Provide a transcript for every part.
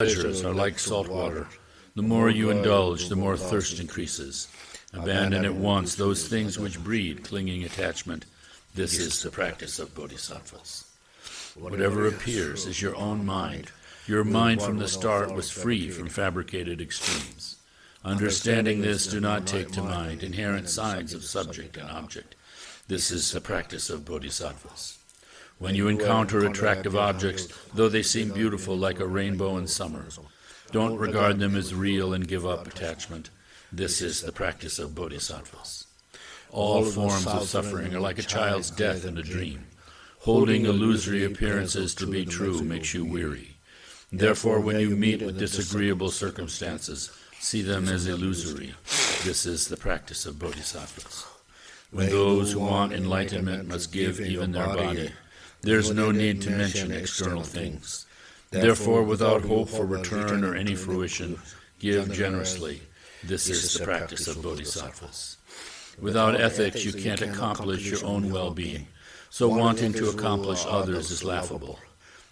Pleasures are like salt water. The more you indulge, the more thirst increases. Abandon at once those things which breed clinging attachment. This is the practice of bodhisattvas. Whatever appears is your own mind. Your mind from the start was free from fabricated extremes. Understanding this, do not take to mind inherent sides of subject and object. This is the practice of bodhisattvas. When you encounter attractive objects, though they seem beautiful like a rainbow in summer, don't regard them as real and give up attachment. This is the practice of bodhisattvas. All forms of suffering are like a child's death in a dream. Holding illusory appearances to be true makes you weary. Therefore, when you meet with disagreeable circumstances, see them as illusory. This is the practice of bodhisattvas. When those who want enlightenment must give even their body, there is no need to mention external things. Therefore, without hope for return or any fruition, give generously. This is the practice of bodhisattvas. Without ethics, you can't accomplish your own well-being, so wanting to accomplish others is laughable.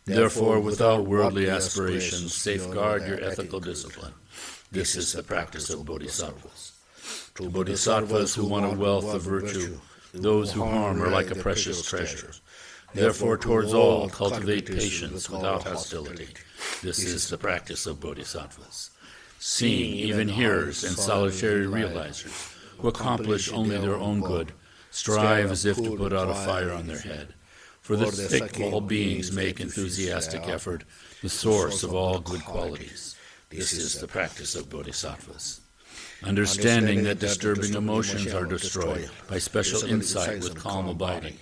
Therefore, without worldly aspirations, safeguard your ethical discipline. This is the practice of bodhisattvas. To bodhisattvas who want a wealth of virtue, those who harm are like a precious treasure. Therefore, towards all, cultivate patience without hostility. This is the practice of bodhisattvas. Seeing, even hearers and solitary realizers, who accomplish only their own good, strive as if to put out a fire on their head. For the sake of all beings make enthusiastic effort, the source of all good qualities. This is the practice of bodhisattvas. Understanding that disturbing emotions are destroyed by special insight with calm abiding.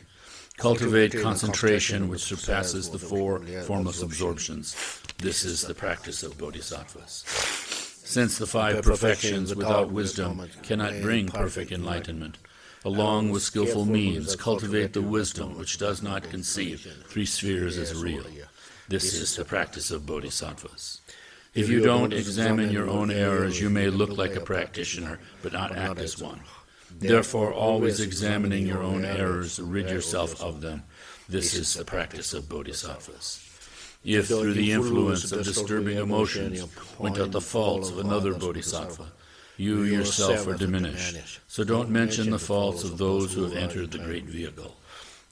Cultivate concentration which surpasses the four formless absorptions. This is the practice of bodhisattvas. Since the five perfections without wisdom cannot bring perfect enlightenment, along with skillful means, cultivate the wisdom which does not conceive three spheres as real. This is the practice of bodhisattvas. If you don't examine your own errors, you may look like a practitioner, but not act as one. Therefore, always examining your own errors, rid yourself of them. This is the practice of bodhisattvas. If through the influence of disturbing emotions point out the faults of another bodhisattva, you yourself are diminished. So don't mention the faults of those who have entered the great vehicle.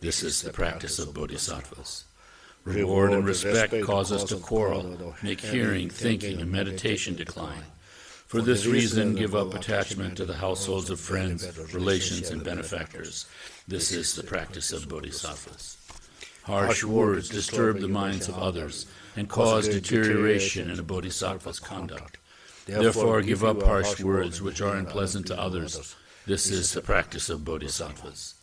This is the practice of bodhisattvas. Reward and respect cause us to quarrel, make hearing, thinking, and meditation decline. For this reason, give up attachment to the households of friends, relations, and benefactors. This is the practice of bodhisattvas. Harsh words disturb the minds of others and cause deterioration in a bodhisattva's conduct. Therefore, give up harsh words which are unpleasant to others. This is the practice of bodhisattvas.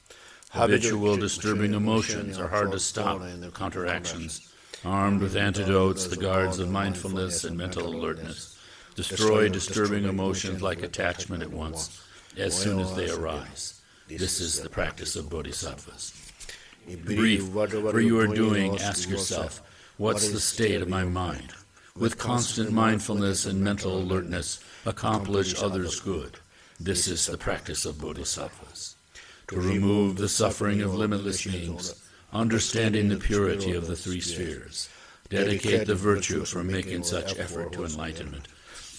Habitual disturbing emotions are hard to stop, counteractions. Armed with antidotes, the guards of mindfulness and mental alertness destroy disturbing emotions like attachment at once, as soon as they arise. This is the practice of bodhisattvas. In brief, whatever you are doing, ask yourself, what's the state of my mind? With constant mindfulness and mental alertness, accomplish others' good. This is the practice of bodhisattvas. To remove the suffering of limitless beings, understanding the purity of the three spheres, dedicate the virtue for making such effort to enlightenment.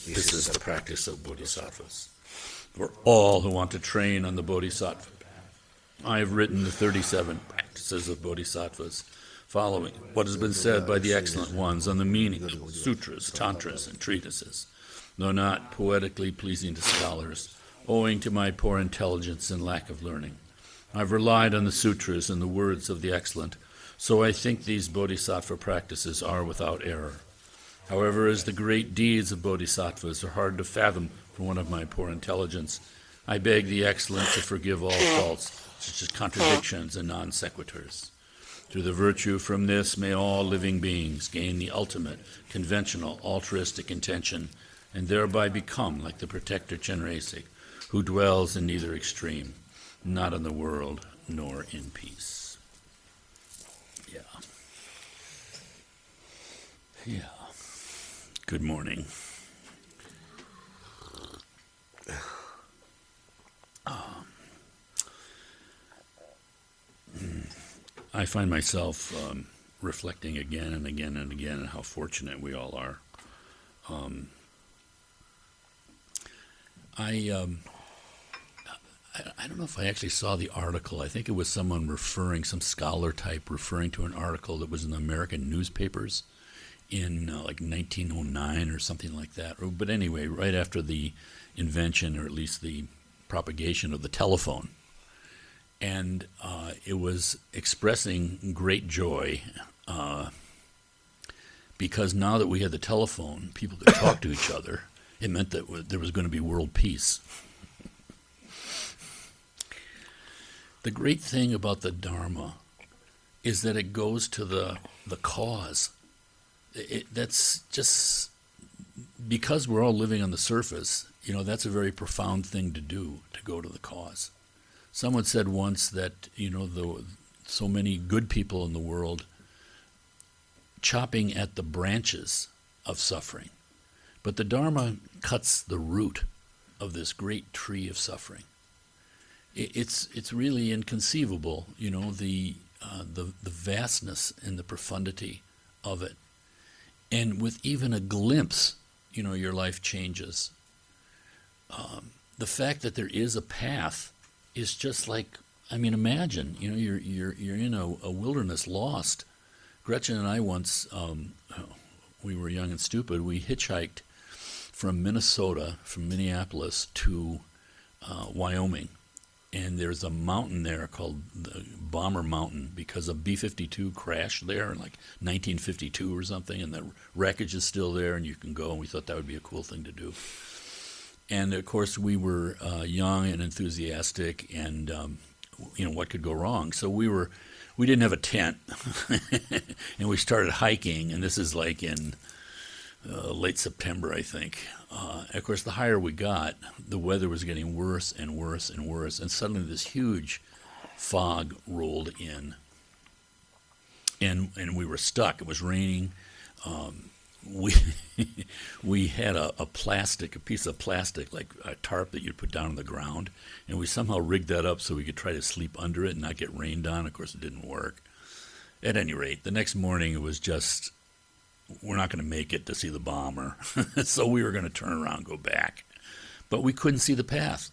This is the practice of bodhisattvas. For all who want to train on the bodhisattva path, I have written the 37 practices of bodhisattvas, following what has been said by the excellent ones on the meaning of sutras, tantras, and treatises, though not poetically pleasing to scholars, owing to my poor intelligence and lack of learning. I've relied on the sutras and the words of the excellent, so I think these bodhisattva practices are without error. However, as the great deeds of bodhisattvas are hard to fathom for one of my poor intelligence, I beg the excellent to forgive all faults, such as contradictions and non sequiturs. Through the virtue from this, may all living beings gain the ultimate, conventional, altruistic intention, and thereby become like the protector Chenrezig, who dwells in neither extreme, not in the world nor in peace. Yeah. Good morning. I find myself reflecting again and again and again on how fortunate we all are I I don't know if I actually saw the article. I think it was someone referring, some scholar type referring to an article that was in the American newspapers in like 1909 or something like that. But anyway, right after the invention, or at least the propagation of the telephone. And it was expressing great joy because now that we had the telephone, people could talk to each other. It meant that there was going to be world peace. The great thing about the Dharma is that it goes to the cause. That's just because we're all living on the surface, that's a very profound thing to do, to go to the cause. Someone said once that, so many good people in the world chopping at the branches of suffering. But the Dharma cuts the root of this great tree of suffering. It's really inconceivable, the vastness and the profundity of it. And with even a glimpse, your life changes. The fact that there is a path is just like, imagine, you're in a wilderness, lost. Gretchen and I once, we were young and stupid, we hitchhiked from Minnesota, from Minneapolis to Wyoming. And there's a mountain there called the Bomber Mountain because a B-52 crashed there in like 1952 or something, and the wreckage is still there, and you can go, and we thought that would be a cool thing to do. And, of course, we were young and enthusiastic, and, what could go wrong? So we didn't have a tent, and we started hiking, and this is like in late September, I think. Of course, the higher we got, the weather was getting worse and worse and worse, and suddenly this huge fog rolled in, and we were stuck. It was raining. We had a piece of plastic, like a tarp that you'd put down on the ground, and we somehow rigged that up so we could try to sleep under it and not get rained on. Of course, it didn't work. At any rate, the next morning it was just, we're not going to make it to see the bomber. So we were going to turn around and go back. But we couldn't see the path.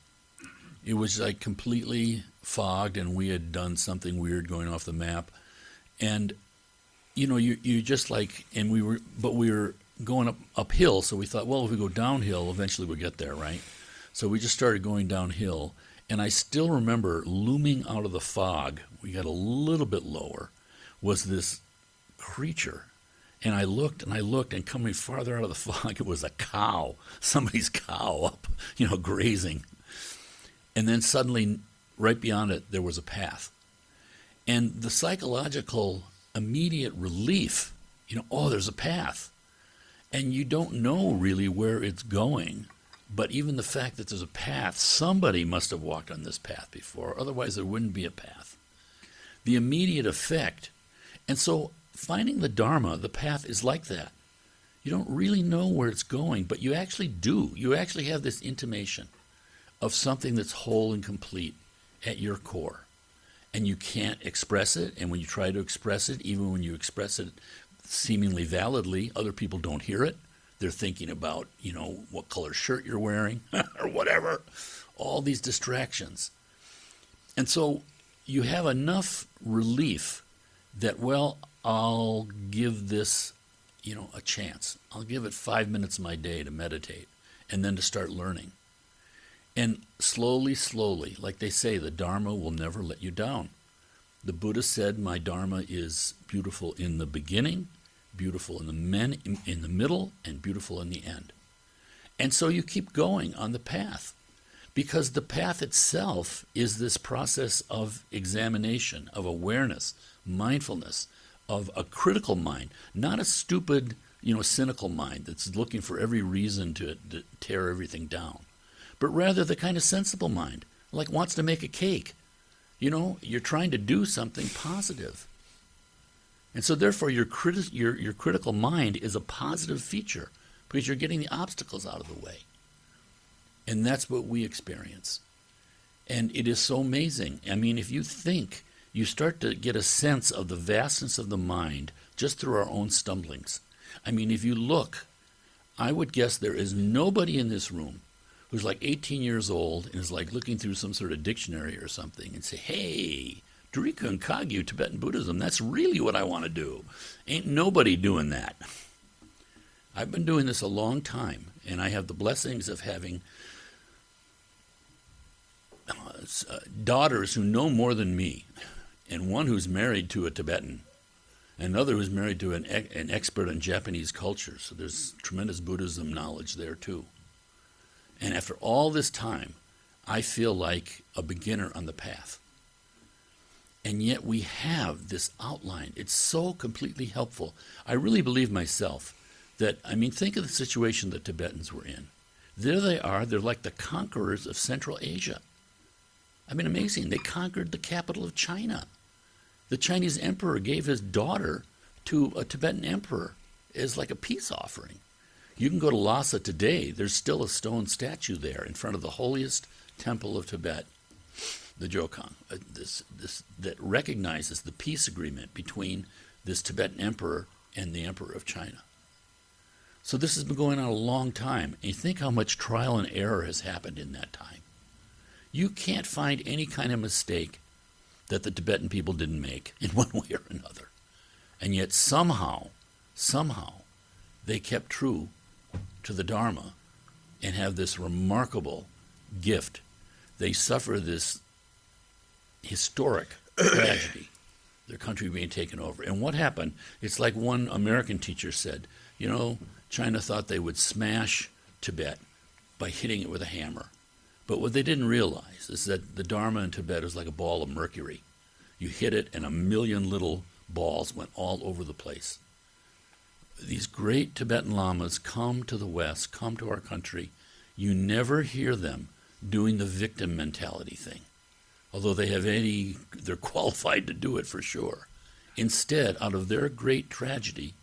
It was like completely fogged, and we had done something weird going off the map. And, you just like, and we were going uphill, so we thought, well, if we go downhill, eventually we'll get there, right? So we just started going downhill. And I still remember looming out of the fog, we got a little bit lower, was this creature. And I looked, and coming farther out of the fog, it was a cow, somebody's cow up, grazing. And then suddenly, right beyond it, there was a path. And the psychological immediate relief, there's a path. And you don't know really where it's going, but even the fact that there's a path, somebody must have walked on this path before, otherwise there wouldn't be a path. The immediate effect. And so finding the Dharma, the path, is like that. You don't really know where it's going, but you actually do. You actually have this intimation of something that's whole and complete at your core. And you can't express it, and when you try to express it, even when you express it seemingly validly, other people don't hear it. They're thinking about, what color shirt you're wearing or whatever. All these distractions. And so you have enough relief that, well, I'll give this, a chance. I'll give it 5 minutes of my day to meditate and then to start learning. And slowly, like they say, the Dharma will never let you down. The Buddha said, my Dharma is beautiful in the beginning, beautiful in the middle, and beautiful in the end. And so you keep going on the path, because the path itself is this process of examination, of awareness, mindfulness, of a critical mind, not a stupid, cynical mind that's looking for every reason to tear everything down, but rather the kind of sensible mind, like wants to make a cake. You're trying to do something positive. And so therefore your critical mind is a positive feature because you're getting the obstacles out of the way. And that's what we experience. And it is so amazing. If you think, you start to get a sense of the vastness of the mind just through our own stumblings. If you look I would guess there is nobody in this room who's like 18 years old and is like looking through some sort of dictionary or something and say, hey, Drika and Kagyu, Tibetan Buddhism, that's really what I want to do. Ain't nobody doing that. I've been doing this a long time, and I have the blessings of having daughters who know more than me, and one who's married to a Tibetan, another who's married to an expert on Japanese culture, so there's tremendous Buddhism knowledge there too. And after all this time, I feel like a beginner on the path. And yet we have this outline. It's so completely helpful. I really believe myself that, think of the situation the Tibetans were in. There they are. They're like the conquerors of Central Asia. Amazing. They conquered the capital of China. The Chinese emperor gave his daughter to a Tibetan emperor as like a peace offering. You can go to Lhasa today. There's still a stone statue there in front of the holiest temple of Tibet, the Jokang, that recognizes the peace agreement between this Tibetan emperor and the emperor of China. So this has been going on a long time. And you think how much trial and error has happened in that time. You can't find any kind of mistake that the Tibetan people didn't make in one way or another. And yet somehow, they kept true to the Dharma and have this remarkable gift. They suffer this historic tragedy, their country being taken over. And what happened? It's like one American teacher said, China thought they would smash Tibet by hitting it with a hammer. But what they didn't realize is that the Dharma in Tibet is like a ball of mercury. You hit it and a million little balls went all over the place. These great Tibetan lamas come to the West, come to our country. You never hear them doing the victim mentality thing, although they're qualified to do it for sure. Instead, out of their great tragedy,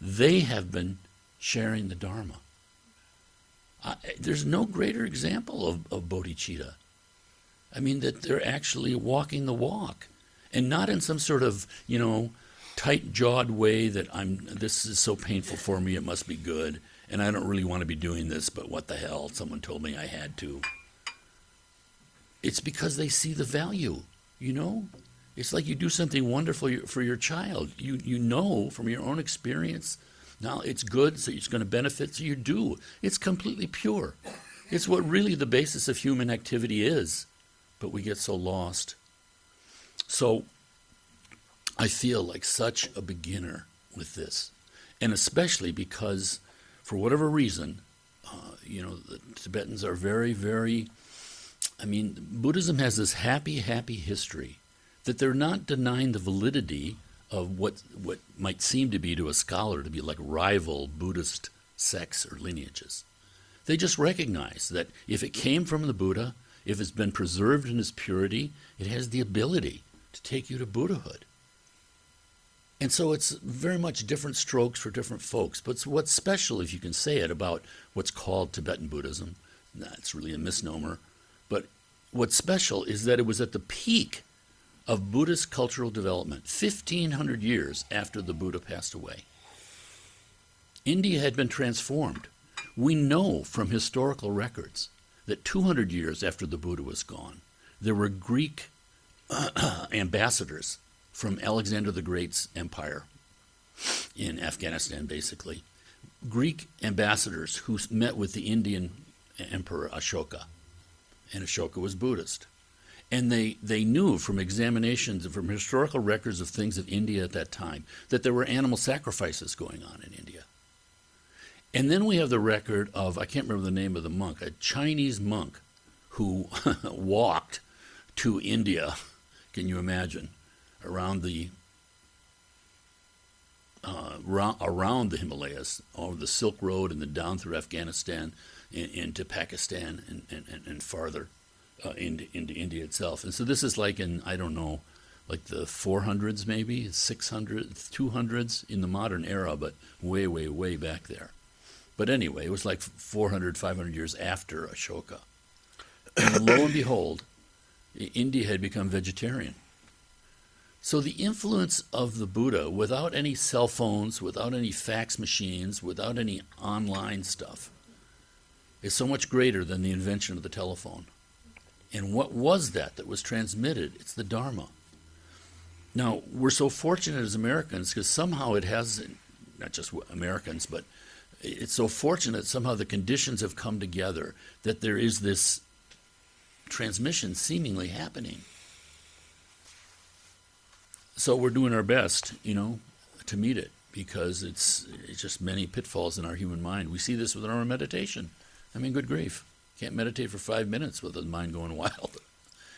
they have been sharing the Dharma. There's no greater example of bodhicitta. That they're actually walking the walk, and not in some sort of, tight-jawed way that this is so painful for me, it must be good, and I don't really want to be doing this, but what the hell, someone told me I had to. It's because they see the value, It's like you do something wonderful for your child. You know from your own experience, now it's good, so it's going to benefit, so you do. It's completely pure. It's what really the basis of human activity is, but we get so lost. So I feel like such a beginner with this, and especially because, for whatever reason, the Tibetans are very, very, Buddhism has this happy history that they're not denying the validity of what might seem to be to a scholar to be like rival Buddhist sects or lineages. They just recognize that if it came from the Buddha, if it's been preserved in its purity, it has the ability to take you to Buddhahood. And so it's very much different strokes for different folks. But what's special, if you can say it, about what's called Tibetan Buddhism, that's really a misnomer, but what's special is that it was at the peak of Buddhist cultural development, 1,500 years after the Buddha passed away. India had been transformed. We know from historical records that 200 years after the Buddha was gone, there were Greek ambassadors from Alexander the Great's empire in Afghanistan, basically. Greek ambassadors who met with the Indian emperor Ashoka, and Ashoka was Buddhist. And they knew from examinations and from historical records of things of India at that time that there were animal sacrifices going on in India. And then we have the record of, I can't remember the name of the monk, a Chinese monk who walked to India, can you imagine, around the Himalayas, over the Silk Road and then down through Afghanistan into Pakistan and farther. Into India itself. And so this is like in, I don't know, like the 400s maybe, 600s, 200s in the modern era, but way, way, way back there. But anyway, it was like 400, 500 years after Ashoka. And lo and behold, India had become vegetarian. So the influence of the Buddha, without any cell phones, without any fax machines, without any online stuff, is so much greater than the invention of the telephone. And what was that was transmitted? It's the Dharma. Now, we're so fortunate as Americans because somehow it has, not just Americans, but it's so fortunate somehow the conditions have come together that there is this transmission seemingly happening. So we're doing our best, to meet it because it's just many pitfalls in our human mind. We see this with our meditation. I mean, good grief. Can't meditate for 5 minutes with the mind going wild.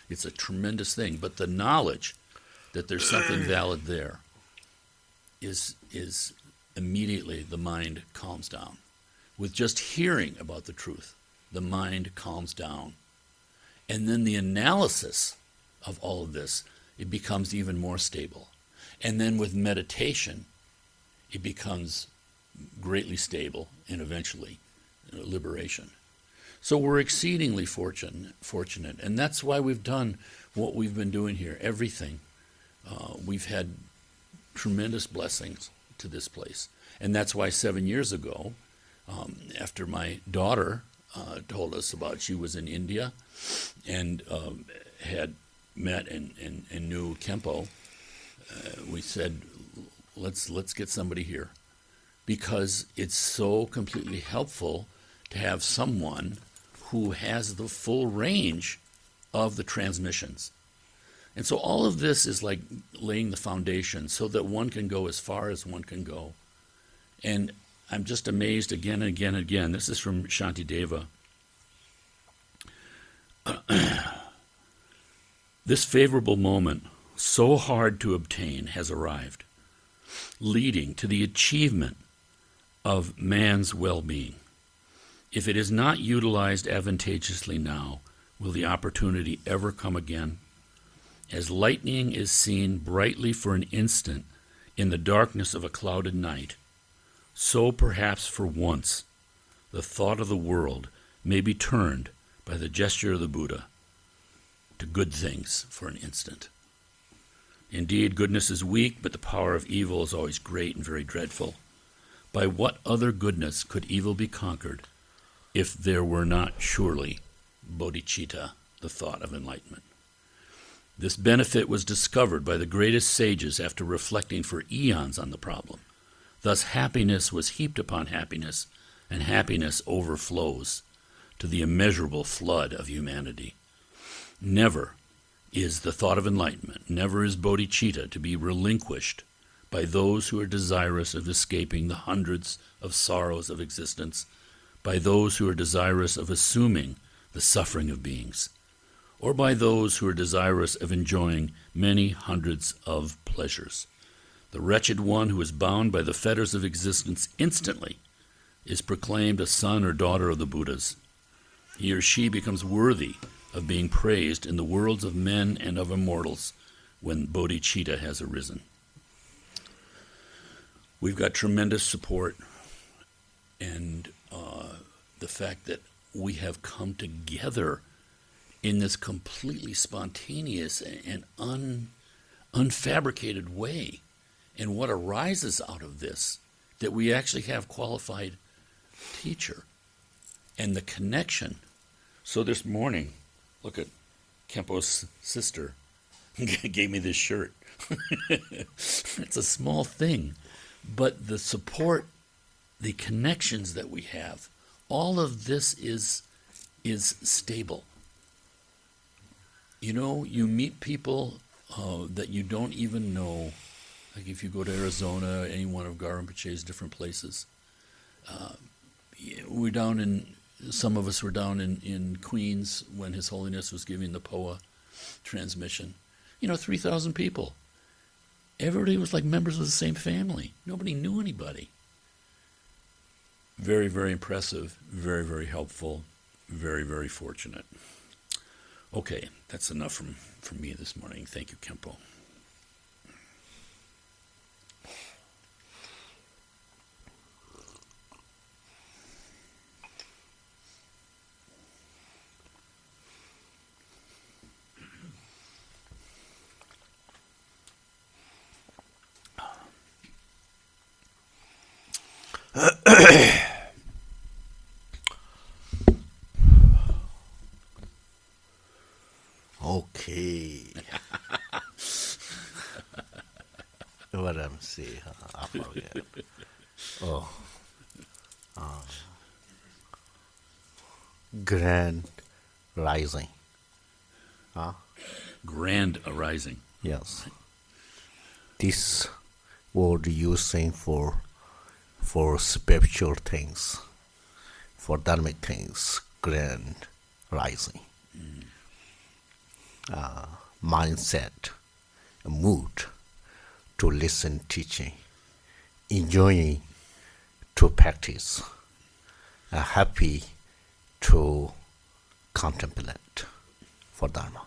It's a tremendous thing. But the knowledge that there's something valid there is immediately the mind calms down. With just hearing about the truth, the mind calms down. And then the analysis of all of this, it becomes even more stable. And then with meditation, it becomes greatly stable and eventually liberation. So we're exceedingly fortunate, and that's why we've done what we've been doing here, everything. We've had tremendous blessings to this place. And that's why 7 years ago, after my daughter told us about, she was in India and had met and knew Khenpo, we said, let's get somebody here, because it's so completely helpful to have someone who has the full range of the transmissions. And so all of this is like laying the foundation so that one can go as far as one can go. And I'm just amazed again and again and again. This is from Shantideva. This favorable moment, so hard to obtain, has arrived, leading to the achievement of man's well-being. If it is not utilized advantageously now, will the opportunity ever come again? As lightning is seen brightly for an instant in the darkness of a clouded night, so perhaps for once the thought of the world may be turned by the gesture of the Buddha to good things for an instant. Indeed, goodness is weak, but the power of evil is always great and very dreadful. By what other goodness could evil be conquered if there were not surely bodhicitta, the thought of enlightenment? This benefit was discovered by the greatest sages after reflecting for eons on the problem. Thus happiness was heaped upon happiness, and happiness overflows to the immeasurable flood of humanity. Never is the thought of enlightenment, never is bodhicitta to be relinquished by those who are desirous of escaping the hundreds of sorrows of existence, by those who are desirous of assuming the suffering of beings, or by those who are desirous of enjoying many hundreds of pleasures. The wretched one who is bound by the fetters of existence instantly is proclaimed a son or daughter of the Buddhas. He or she becomes worthy of being praised in the worlds of men and of immortals when bodhicitta has arisen. We've got tremendous support, and the fact that we have come together in this completely spontaneous and unfabricated way. And what arises out of this, that we actually have qualified teacher and the connection. So this morning, look at Khenpo's sister gave me this shirt. It's a small thing, but the support, the connections that we have, all of this is stable. You meet people that you don't even know. Like if you go to Arizona, any one of Garinpoche's different places. Some of us were down in Queens when His Holiness was giving the POA transmission. 3,000 people. Everybody was like members of the same family. Nobody knew anybody. Very, very impressive, very, very helpful, very, very fortunate. Okay, that's enough from me this morning. Thank you, Khenpo. Okay. What I'm saying, I forget. Oh, grand rising. Huh? Grand arising. Yes. This word using for spiritual things, for dharmic things, grand rising. Mindset, a mood to listen teaching, enjoying to practice, happy to contemplate for Dharma.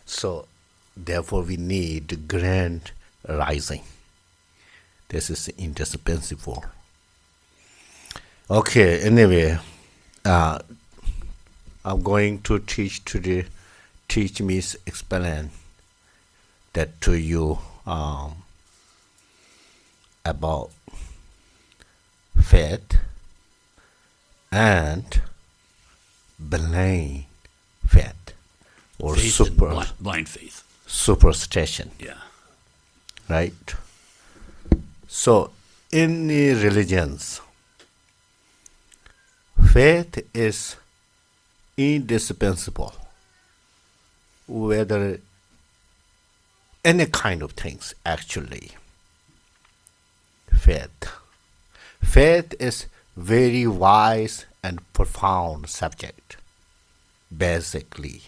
So, therefore, we need grand rising. This is indispensable. Okay, anyway, I'm going to teach today, teach means explain that to you about faith and blind faith or Faith and blind faith. superstition, Yeah. right? So, in the religions, faith is indispensable, whether any kind of things actually. Faith. Faith is very wise and profound subject, basically.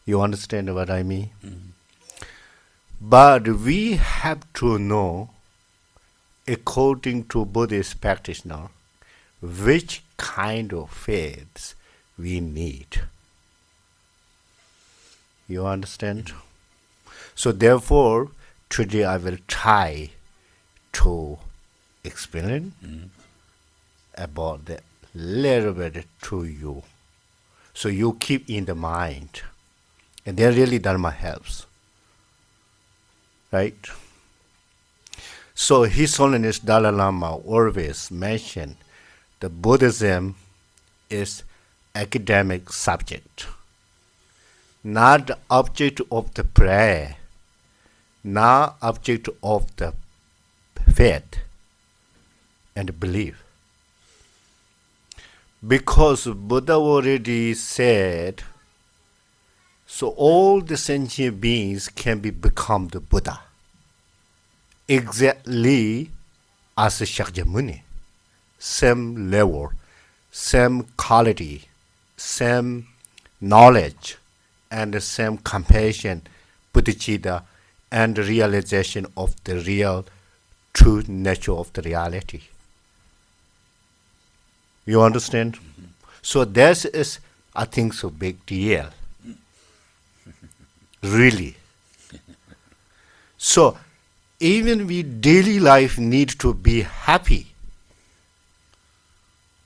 You understand what I mean? But we have to know, according to Buddhist practitioner, which kind of faiths we need. You understand? So therefore, today I will try to explain about the little bit to you. So you keep in the mind. And then really Dharma helps. Right? So His Holiness Dalai Lama always mentioned the Buddhism is academic subject, not the object of the prayer, not object of the faith and belief. Because Buddha already said, so all the sentient beings can become the Buddha, exactly as Shakyamuni, same level, same quality, same knowledge, and the same compassion, bodhicitta, and realization of the real, true nature of the reality. You understand? So this is, I think, so big deal. Really. So even we daily life need to be happy.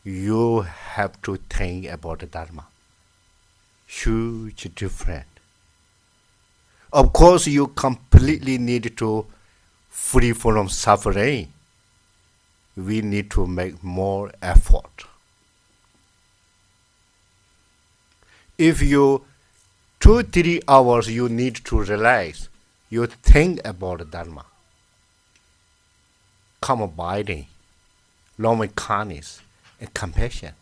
You have to think about the Dharma. Huge difference. Of course, you completely need to free from suffering. We need to make more effort. If you 2-3 hours you need to relax, you think about the Dharma. Calm abiding, loving kindness, and compassion.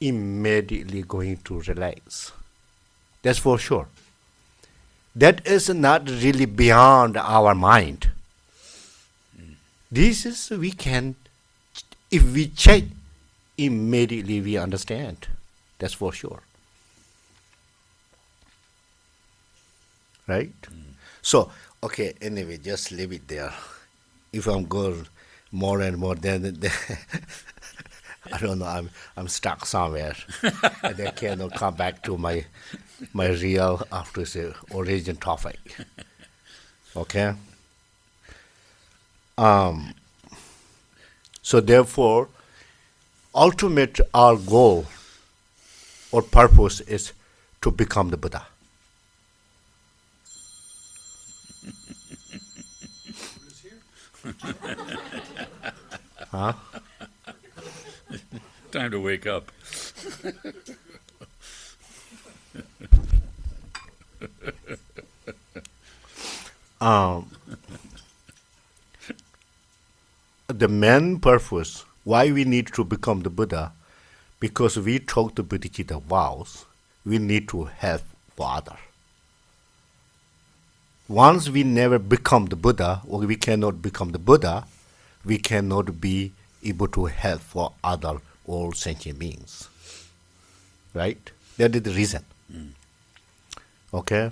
Immediately going to relax. That's for sure. That is not really beyond our mind. This is, we can, if we check, immediately we understand. That's for sure. Right? So, okay, anyway, just leave it there. If I'm going more and more, then I don't know, I'm stuck somewhere. And I cannot come back to my real, after say, origin topic. Okay? So therefore, ultimate our goal or purpose is to become the Buddha. Huh? Time to wake up. The main purpose why we need to become the Buddha, because we took the Bodhicitta vows, we need to help for others. Once we never become the Buddha, or we cannot become the Buddha, we cannot be able to help for other all sentient beings. Right? That is the reason. Okay?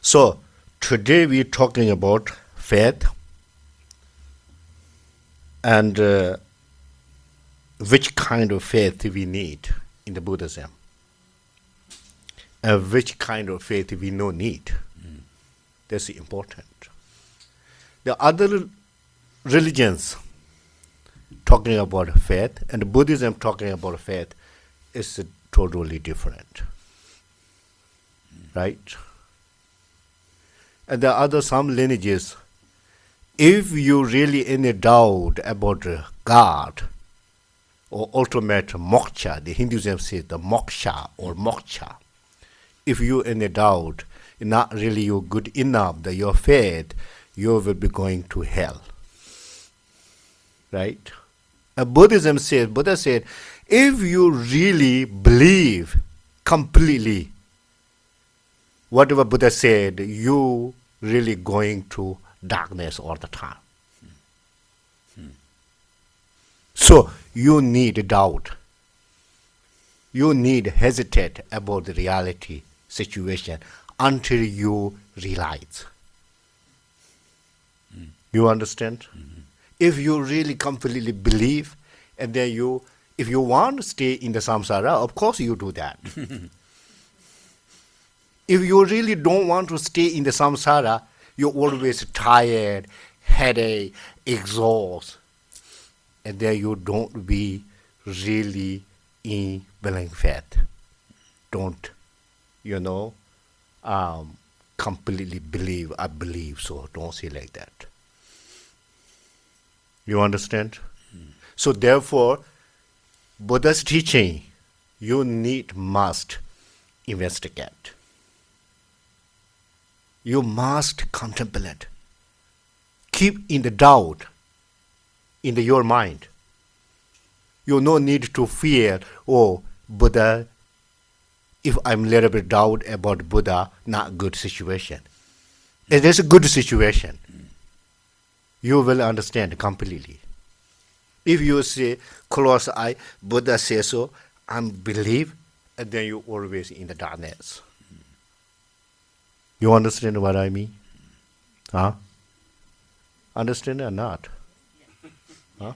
So, today we're talking about faith and which kind of faith we need in the Buddhism and which kind of faith we no need. That's important. The other religions talking about faith and Buddhism talking about faith is totally different. Right? And there are other some lineages. If you really any doubt about God or ultimate moksha, the Hinduism says the moksha or moksha. If you any doubt, not really you good enough that your faith, you will be going to hell. Right? And Buddha said, if you really believe completely whatever Buddha said, you really going to darkness all the time. So you need doubt. You need hesitate about the reality situation until you realize. You understand? If you really completely believe, and then if you want to stay in the samsara, of course you do that. If you really don't want to stay in the samsara, you're always tired, headache, exhaust, and then you don't be really in believing faith. Don't, completely believe, I believe so. Don't say like that. You understand? So therefore, Buddha's teaching, you must investigate. You must contemplate. Keep in the doubt in your mind. You no need to fear, Buddha, if I'm a little bit doubt about Buddha, not good situation. It is a good situation. You will understand completely. If you say, close eye, Buddha says so, and believe, and then you always in the darkness. You understand what I mean? Huh? Understand or not? Huh?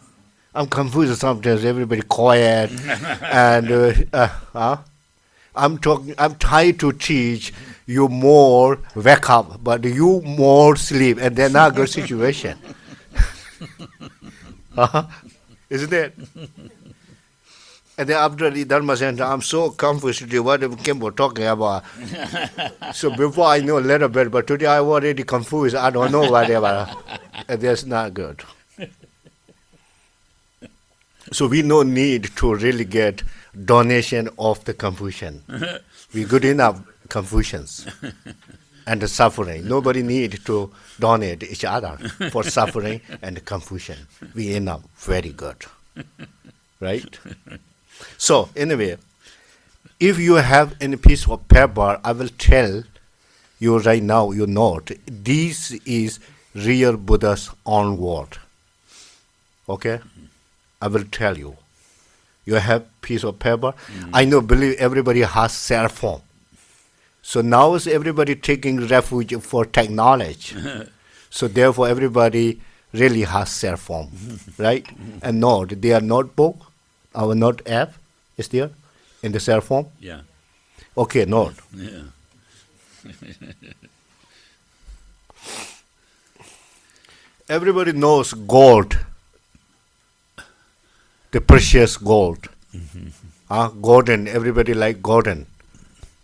I'm confused sometimes. Everybody quiet, and I'm trying to teach you more wake up, but you more sleep, and then not good situation. Isn't it? And then after the Dharma Center, I'm so confused with what Khenpo talking about. So before I know a little bit, but today I'm already confused. I don't know whatever. And that's not good. So we no need to really get donation of the confusion. We good enough confusions and the suffering. Nobody need to donate each other for suffering and confusion. We enough, very good. Right? So anyway, if you have any piece of paper, I will tell you right now, you note, this is real Buddha's own word. Okay? I will tell you. You have piece of paper. I know, believe everybody has cell phone. So now is everybody taking refuge for technology. So therefore everybody really has cell phone, right? And note, their notebook, our note app is there in the cell phone? Yeah. Okay, note. Yeah. Everybody knows gold, the precious gold. Golden, everybody like golden.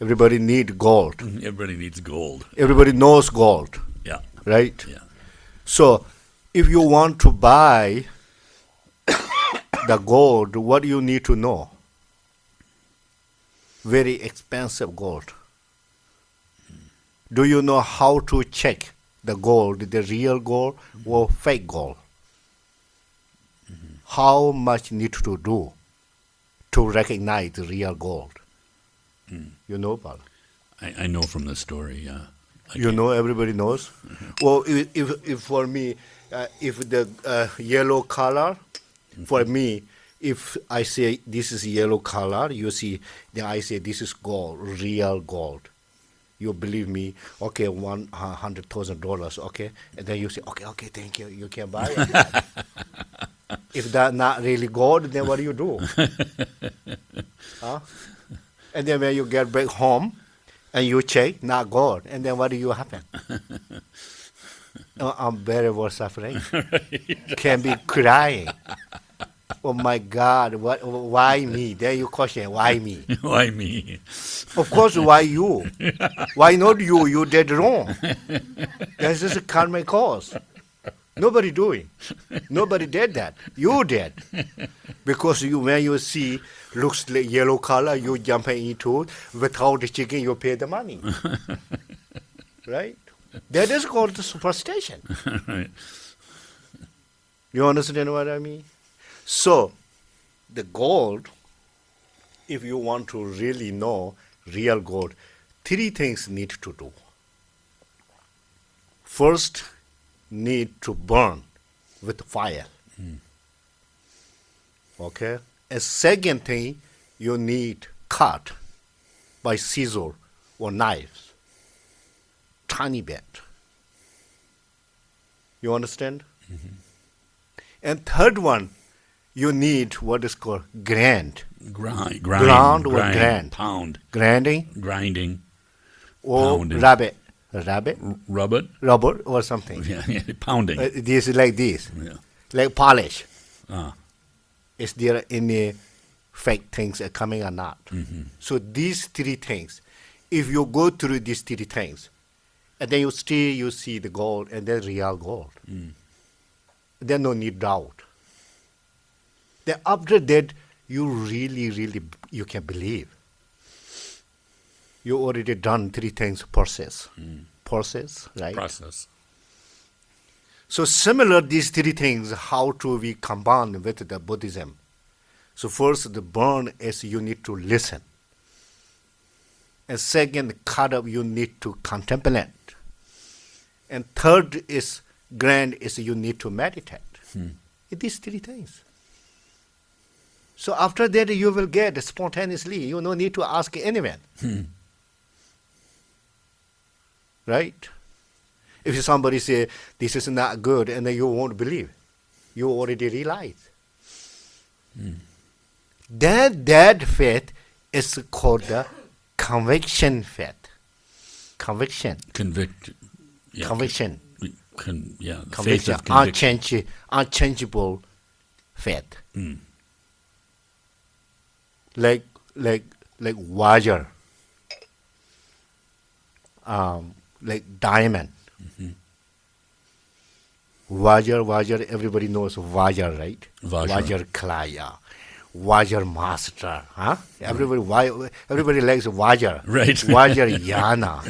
Everybody need gold. Everybody needs gold. Everybody knows gold, Yeah. right? Yeah. So if you want to buy the gold, what you need to know? Very expensive gold. Do you know how to check the gold, the real gold or fake gold? How much need to do to recognize the real gold? You know, Paul? I know from the story, yeah. You know, everybody knows. Well, if for me, if the yellow color, for me, if I say this is yellow color, you see, then I say this is gold, real gold. You believe me? Okay, $100,000. Okay, and then you say, okay, thank you. You can buy it. If that's not really gold, then what do you do? Huh? And then when you get back home, and you check, not gold, and then what do you happen? I'm very much suffering. Can be crying. Oh my God! Why me? Then you question, why me? Why me? Of course, why you? Why not you? You did wrong. That's just a karmic cause. Nobody doing. Nobody did that. You did. Because when you see looks like yellow color, you jump into it. Without the chicken, you pay the money. Right? That is called the superstition. Right. You understand what I mean? So, the gold, if you want to really know real gold, 3 things need to do. First, need to burn with fire. Okay? A second thing, you need cut by scissor or knives. Tiny bit. You understand? And third one, you need what is called grind. Ground or grind? Pound. Grinding Grinding. or Pounding. rabbit. Rubber? Or something. Yeah, pounding. This is like this. Yeah. Like polish. Ah. Is there any fake things coming or not? So these 3 things, if you go through these 3 things, and then you see the gold and then real gold. Then no need doubt. Then after that, you really, you can believe. You already done 3 things process. Process, right? Process. So similar these 3 things, how to we combine with the Buddhism. So first, the burn is you need to listen. And second, cut up you need to contemplate. And third is grand is you need to meditate. These 3 things. So after that you will get spontaneously. You no need to ask anyone. Right? If somebody say this is not good, and then you won't believe, you already realize. That faith is called the conviction faith. Conviction. Yeah. Conviction. Faith Conviction. of conviction. Unchangeable faith. Like water. Like diamond. Water, everybody knows water, right? Water clay, water master, huh? Everybody likes water. Right. Water yana.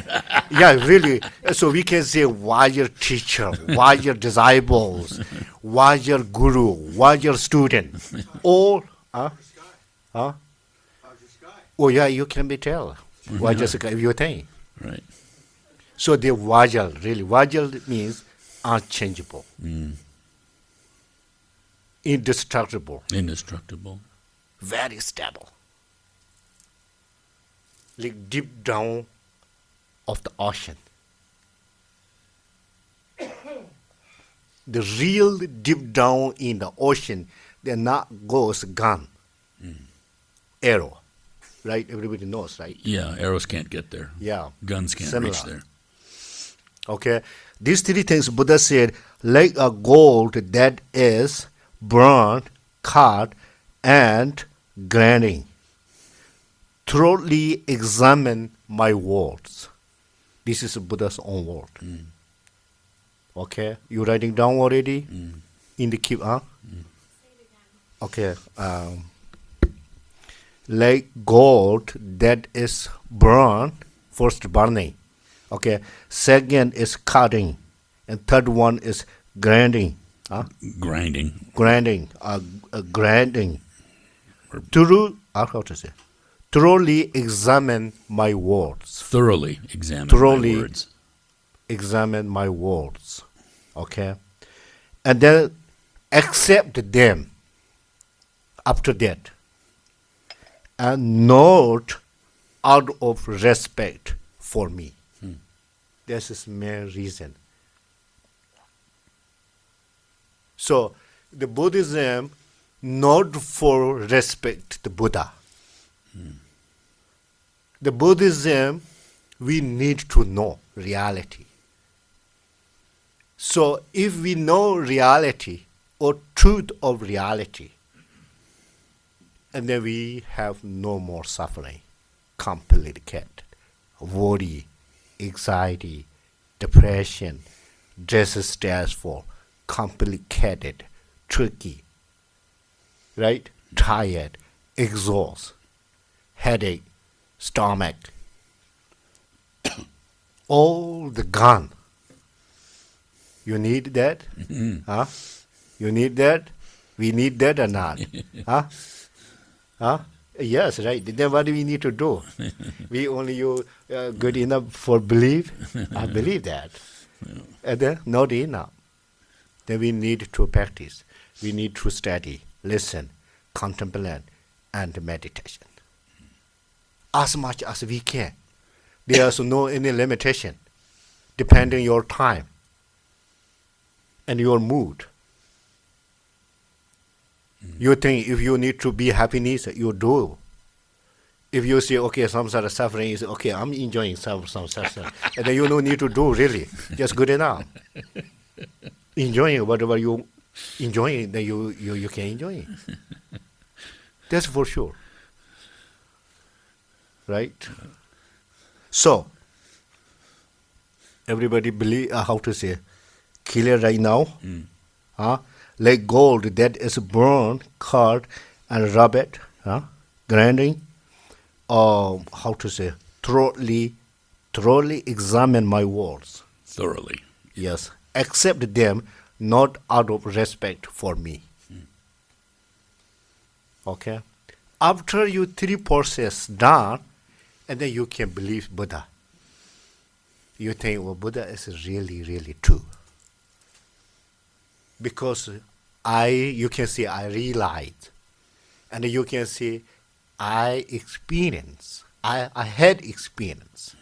Yeah, really. So we can say water teacher, water disciples, water guru, water student. All, huh? Oh yeah, you can be tell. Water sky, if you think. Right. So the Vajal, really, Vajal means unchangeable, indestructible, very stable, like deep down of the ocean. The real deep down in the ocean, there not goes gun, arrow, right? Everybody knows, right? Yeah, arrows can't get there. Yeah. Guns can't Similar. reach there. Okay, these 3 things Buddha said, like a gold that is burned, cut, and grinding. Thoroughly examine my words. This is Buddha's own word. Okay, you writing down already? In the keep, huh? okay, like gold that is burned, first burning, okay, second is cutting, and third one is grinding, huh? Grinding. Grinding. How to say? Thoroughly examine my words. Thoroughly examine my Thoroughly words. examine my words, okay, and then accept them after that, and not out of respect for me. This is main reason. So the Buddhism not for respect the Buddha. The Buddhism we need to know reality. So if we know reality or truth of reality, and then we have no more suffering, complicated, worry, anxiety, depression, stressful, complicated, tricky, right? Tired, exhaust, headache, stomach, all the gone. You need that? Huh? You need that? We need that or not? Huh? Huh? Yes, right. Then what do we need to do? We only you good enough for believe? I believe that. And then not enough. Then we need to practice. We need to study, listen, contemplate, and meditation. As much as we can. There's no any limitation, depending your time and your mood. You think if you need to be happiness, you do. If you say, okay, some sort of suffering is okay, I'm enjoying some suffering, and then you don't need to do really, just good enough. Enjoying whatever you enjoying, then you can enjoy it. That's for sure. Right? So, everybody believe how to say, clear right now? Huh? Like gold that is burned, cut, and rubbed, grinding, how to say, thoroughly examine my words. Thoroughly. Yes, accept them not out of respect for me. Okay? After you three process done, and then you can believe Buddha. You think, well, Buddha is really, really true. Because you can see I realized, and you can see I experience, I had experience.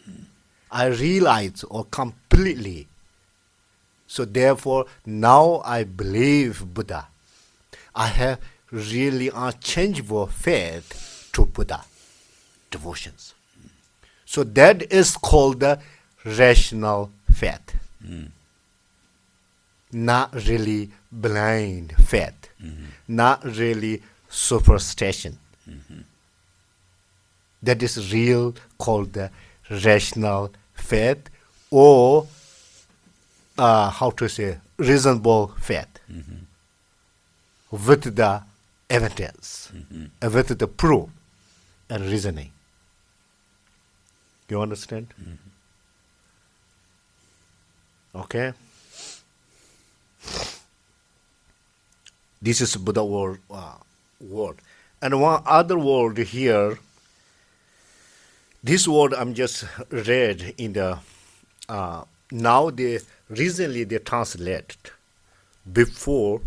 I realized or completely. So therefore, now I believe Buddha. I have really unchangeable faith to Buddha, devotions. So that is called the rational faith. Not really blind faith. Not really superstition. That is real called the rational faith, or how to say, reasonable faith. With the evidence, with the proof and reasoning. You understand? Okay? This is Buddha word. And one other word here, this word I'm just read in the, now recently they translated. Before,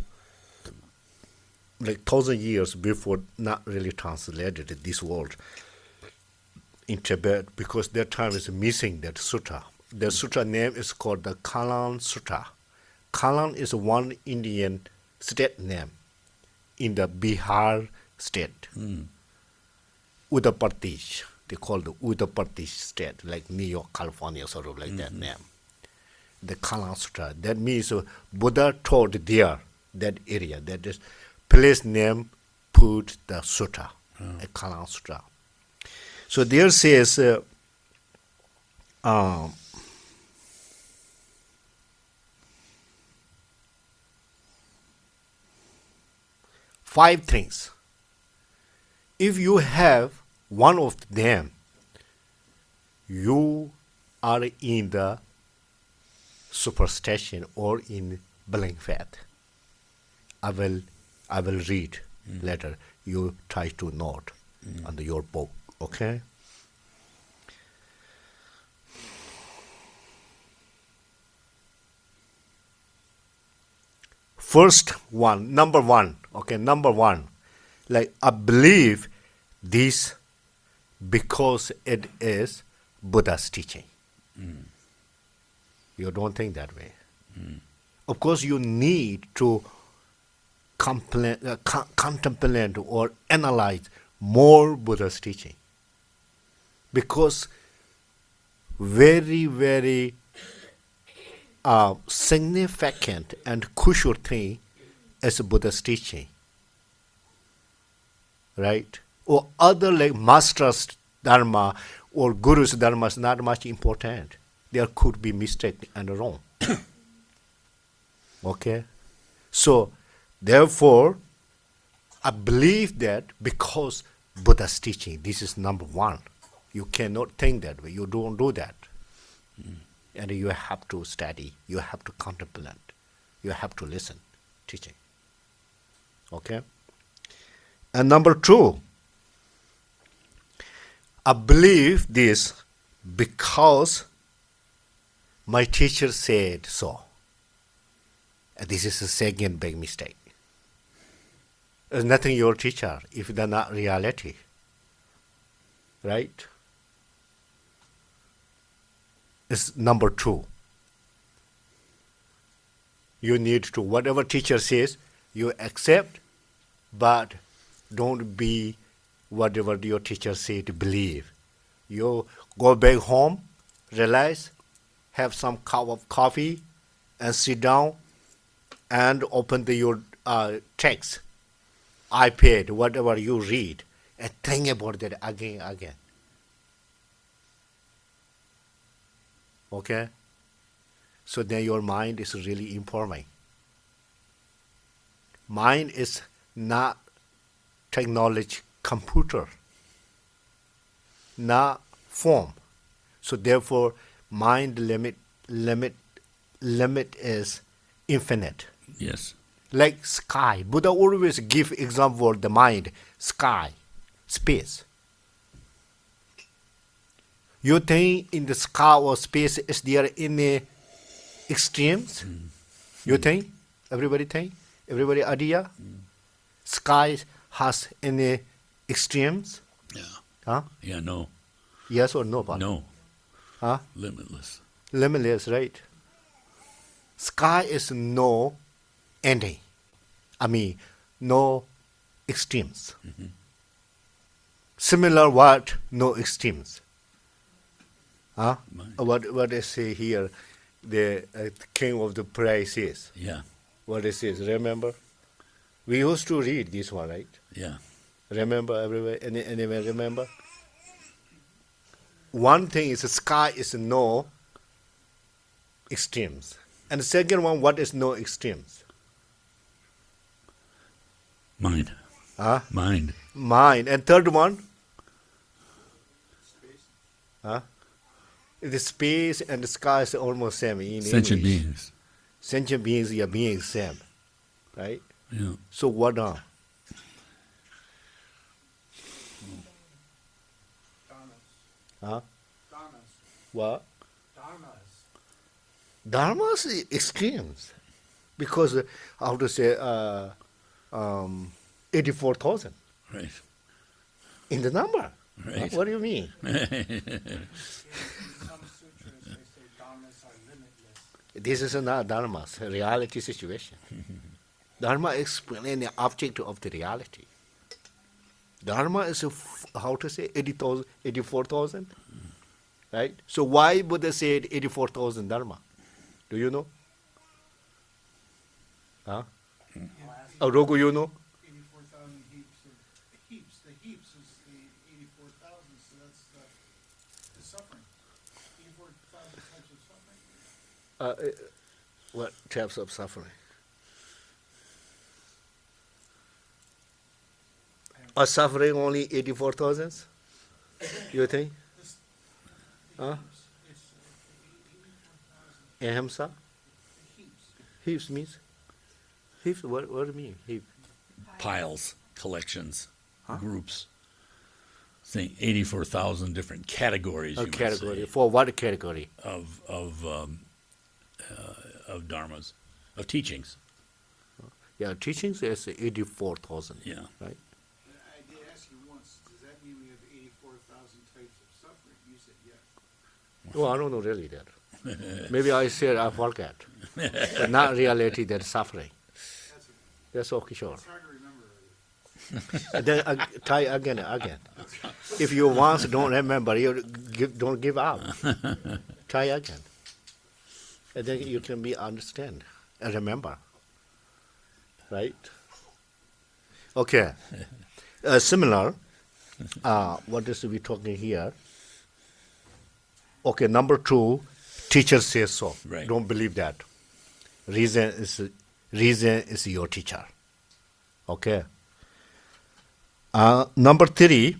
like 1,000 years before, not really translated this word in Tibet, because that time is missing that sutta. The sutta name is called the Kalan Sutta. Kalan is one Indian state name in the Bihar state. Uttar Pradesh. They call the Uttar Pradesh state, like New York, California, sort of like that name. The Kalan Sutta. That means Buddha taught there, that area, that is place name, put the sutta, a Kalan Sutta. So there says, 5 things. If you have one of them, you are in the superstition or in blind faith. I will read later. You try to note on your book, okay? First one, number one, okay, number one. Like, I believe this because it is Buddha's teaching. You don't think that way. Of course, you need to contemplate or analyze more Buddha's teaching. Because very, very significant and crucial thing is Buddha's teaching. Right? Or other like master's dharma or guru's dharma is not much important. There could be mistake and wrong. Okay? So, therefore, I believe that because Buddha's teaching, this is number one. You cannot think that way. You don't do that. And you have to study. You have to contemplate. You have to listen. Teaching. Okay? And number two, I believe this because my teacher said so. And this is the second big mistake. There's nothing your teacher if they're not reality. Right? It's number two. You need to, whatever teacher says, you accept, but don't be whatever your teacher say to believe. You go back home, realize, have some cup of coffee, and sit down and open your text, iPad, whatever you read, and think about that again and again. Okay? So then your mind is really informing. Mind is not technology computer, not form. So therefore, mind limit is infinite. Yes. Like sky. Buddha always give example the mind, sky, space. You think in the sky or space is there any extremes? You think? Everybody think? Everybody idea? Sky has any extremes? Yeah. Huh? Yeah, no. Yes or no, Bob? No. Huh? Limitless. Limitless, right? Sky is no ending. I mean, no extremes. Similar what? No extremes. Huh? What I say here, the king of the praise is. Yeah. What it says, remember? We used to read this one, right? Yeah. Remember, everywhere? Anyone remember? One thing is the sky is no extremes. And the second one, what is no extremes? Mind. Huh? Mind. Mind. And third one? Huh? The space and the sky is almost same in Sentient English. beings. Sentient beings are beings same. Right? Yeah. So what are? Huh? What? Dharmas is extremes. Because, how to say, 84,000 Right. in the number. Right. What do you mean? Some sutras they say dharmas are limitless. This is not dharmas, a reality situation. Dharma explains the object of the reality. Dharma is, how to say, 80,000, 84,000? Right? So why Buddha said 84,000 dharma? Do you know? Huh? Rogu, you know? 84,000 heaps of heaps. The heaps is the 84,000, so that's the suffering. 84,000 types of suffering. What types of suffering? Are suffering only 84,000? You think? This, Huh? it's 84,000. Ahimsa? The heaps. Heaps means? Heaps, what do you mean? Heap. Piles, collections, Huh? groups. Saying 84,000 different categories. A You might category. say, For what category? of dharmas, of teachings. Yeah, teachings is 84,000. Yeah. Right? I did ask you once, does that mean we have 84,000 types of suffering? You said yes. Well, I don't know really that. Maybe I said I forget. But not reality that suffering. That's, That's okay, sure. it's hard to remember. And then try again. If you once don't remember, don't give up. Try again. And then you can be understand and remember. Right? Okay. Similar. What is we talking here? Okay, number 2, teacher says so. Right. Don't believe that. Reason is your teacher. Okay. Number 3,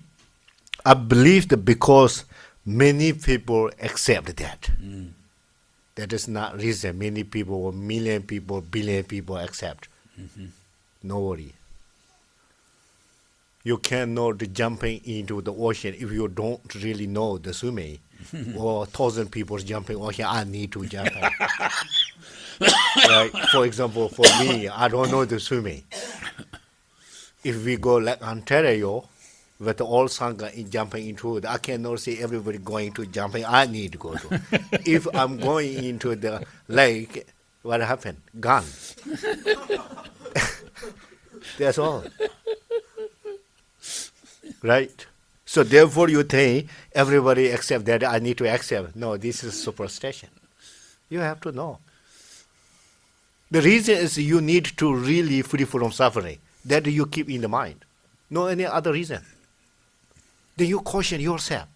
I believe that because many people accept that. That is not reason. Many people, million people, billion people accept. No worry. You cannot jumping into the ocean if you don't really know the swimming. Or 1,000 people jumping ocean, I need to jump in. Right? For example, for me, I don't know the swimming. If we go like Ontario, with all Sangha in jumping into it, I cannot see everybody going to jumping. I need to go to. If I'm going into the lake, what happened? Gone. That's all. Right? So therefore you think everybody accept that I need to accept. No, this is superstition. You have to know. The reason is you need to really free from suffering. That you keep in the mind. No any other reason. Then you caution yourself.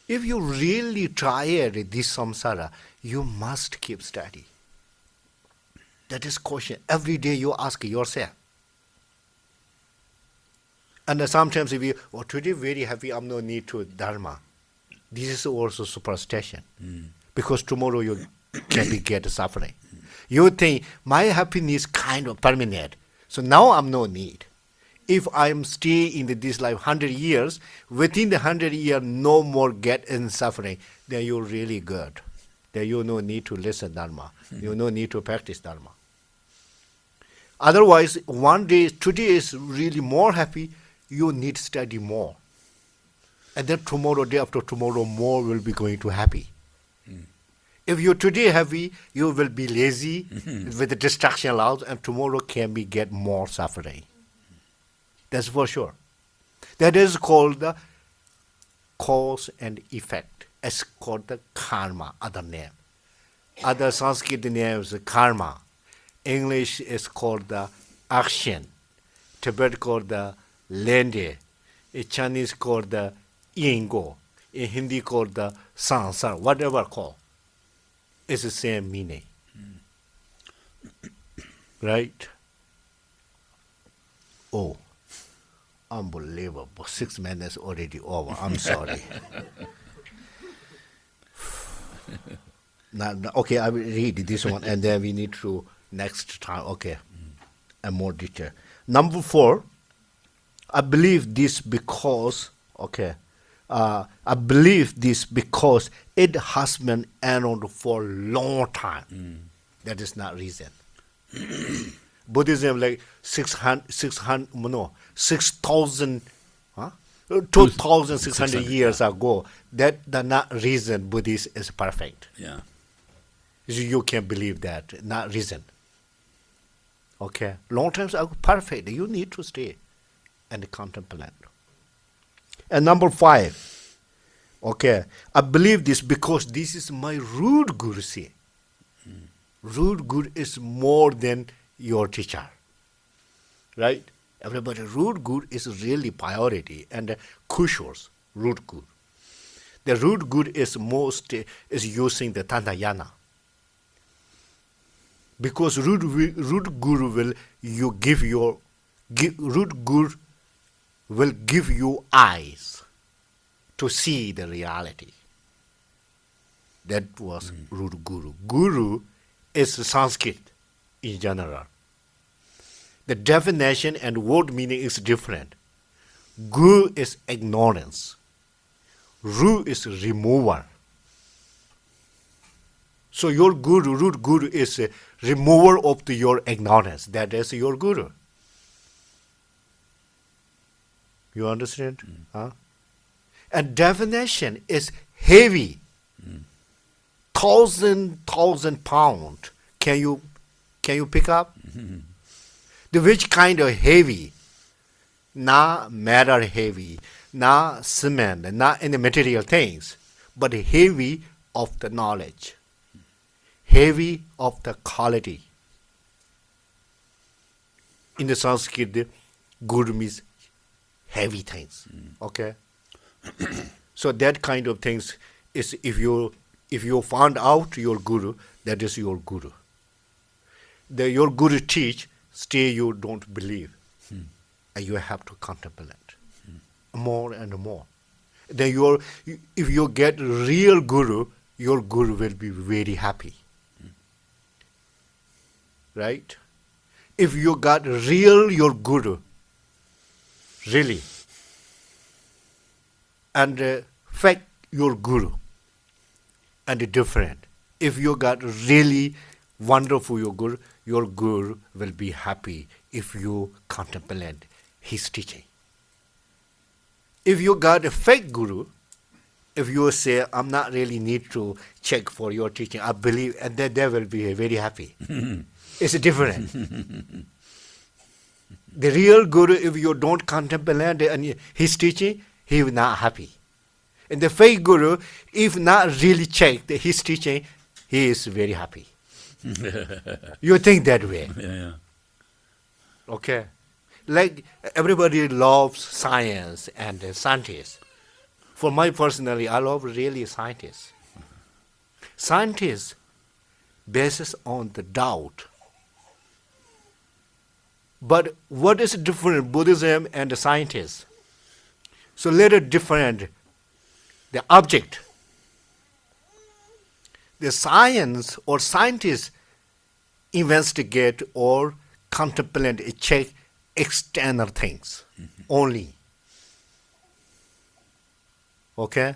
If you really tired this samsara, you must keep steady. That is caution. Every day you ask yourself. And sometimes if you, today very happy, I'm no need to dharma. This is also superstition. Because tomorrow you can be get suffering. You think, my happiness kind of permanent. So now I'm no need. If I'm stay in this life 100 years, within the 100 years, no more get in suffering, then you're really good. Then you no need to listen Dharma. You no need to practice Dharma. Otherwise, one day, today is really more happy, you need to study more. And then tomorrow, day after tomorrow, more will be going to happy. If you're today happy, you will be lazy with the distraction allowed, and tomorrow can be get more suffering. That's for sure. That is called the cause and effect. It's called the karma, other name. Other Sanskrit name is karma. English is called the action. Tibet called the lende. In Chinese called the yingo. In Hindi called the sansar. Whatever call. It's the same meaning. Right? Oh, unbelievable. 6 minutes already over. I'm sorry. Now, okay, I will read this one and then we need to next time. Okay. And more detail. Number 4, I believe this because, I believe this because it has been around for a long time. That is not reason. Buddhism like 6,000, 2,600 years ago. That the not reason Buddhist is perfect. Yeah. You can believe that, not reason. Okay, long times ago, perfect. You need to stay and contemplate. And number 5, I believe this because this is my root guru say. Root guru is more than your teacher. Right? Everybody, root guru is really priority and kushors, root guru. The root guru is is using the Tandayana. Because root guru will you give your root guru will give you eyes to see the reality. That was root guru. Guru is Sanskrit in general. The definition and word meaning is different. Guru is ignorance. Ru is remover. So your guru, root guru, is a remover of your ignorance. That is your guru. You understand? Huh? And definition is heavy. 1,000 pound. Can you pick up? The which kind of heavy? Not matter heavy, not cement, not any material things, but heavy of the knowledge, heavy of the quality. In the Sanskrit, guru means heavy things. Okay, so that kind of things is if you found out your guru, that is your guru. Your guru teach, still you don't believe. And you have to contemplate more and more. Then if you get real guru, your guru will be very happy. Right? If you got real your guru, really, and fake your guru, and different. If you got really wonderful your guru will be happy if you contemplate his teaching. If you got a fake guru, if you say, I'm not really need to check for your teaching, I believe, and then they will be very happy. It's different. The real guru, if you don't contemplate his teaching, he will not happy. And the fake guru, if not really check his teaching, he is very happy. You think that way. Yeah. Okay. Like everybody loves science and scientists. For my personally, I love really scientists. Scientists basis on the doubt. But what is different Buddhism and the scientists? So little different the object. The science or scientists investigate or contemplate, check external things only. Okay?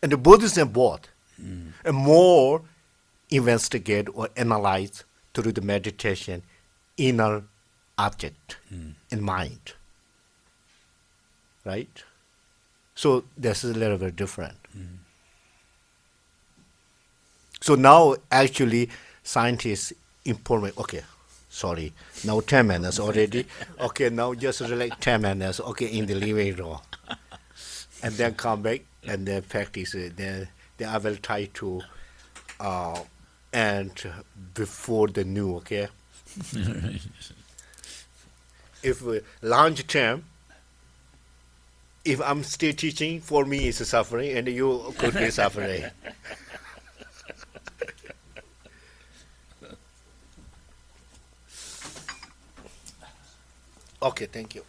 And the Buddhism both. And more investigate or analyze through the meditation inner object in mind. Right? So this is a little bit different. So now actually scientists inform, okay, sorry, now 10 minutes already. Okay, now just relax 10 minutes, okay, in the living room. And then come back and then practice it. Then I will try to end before the new, okay? If lunch time, if I'm still teaching, for me it's suffering and you could be suffering. Okay, thank you.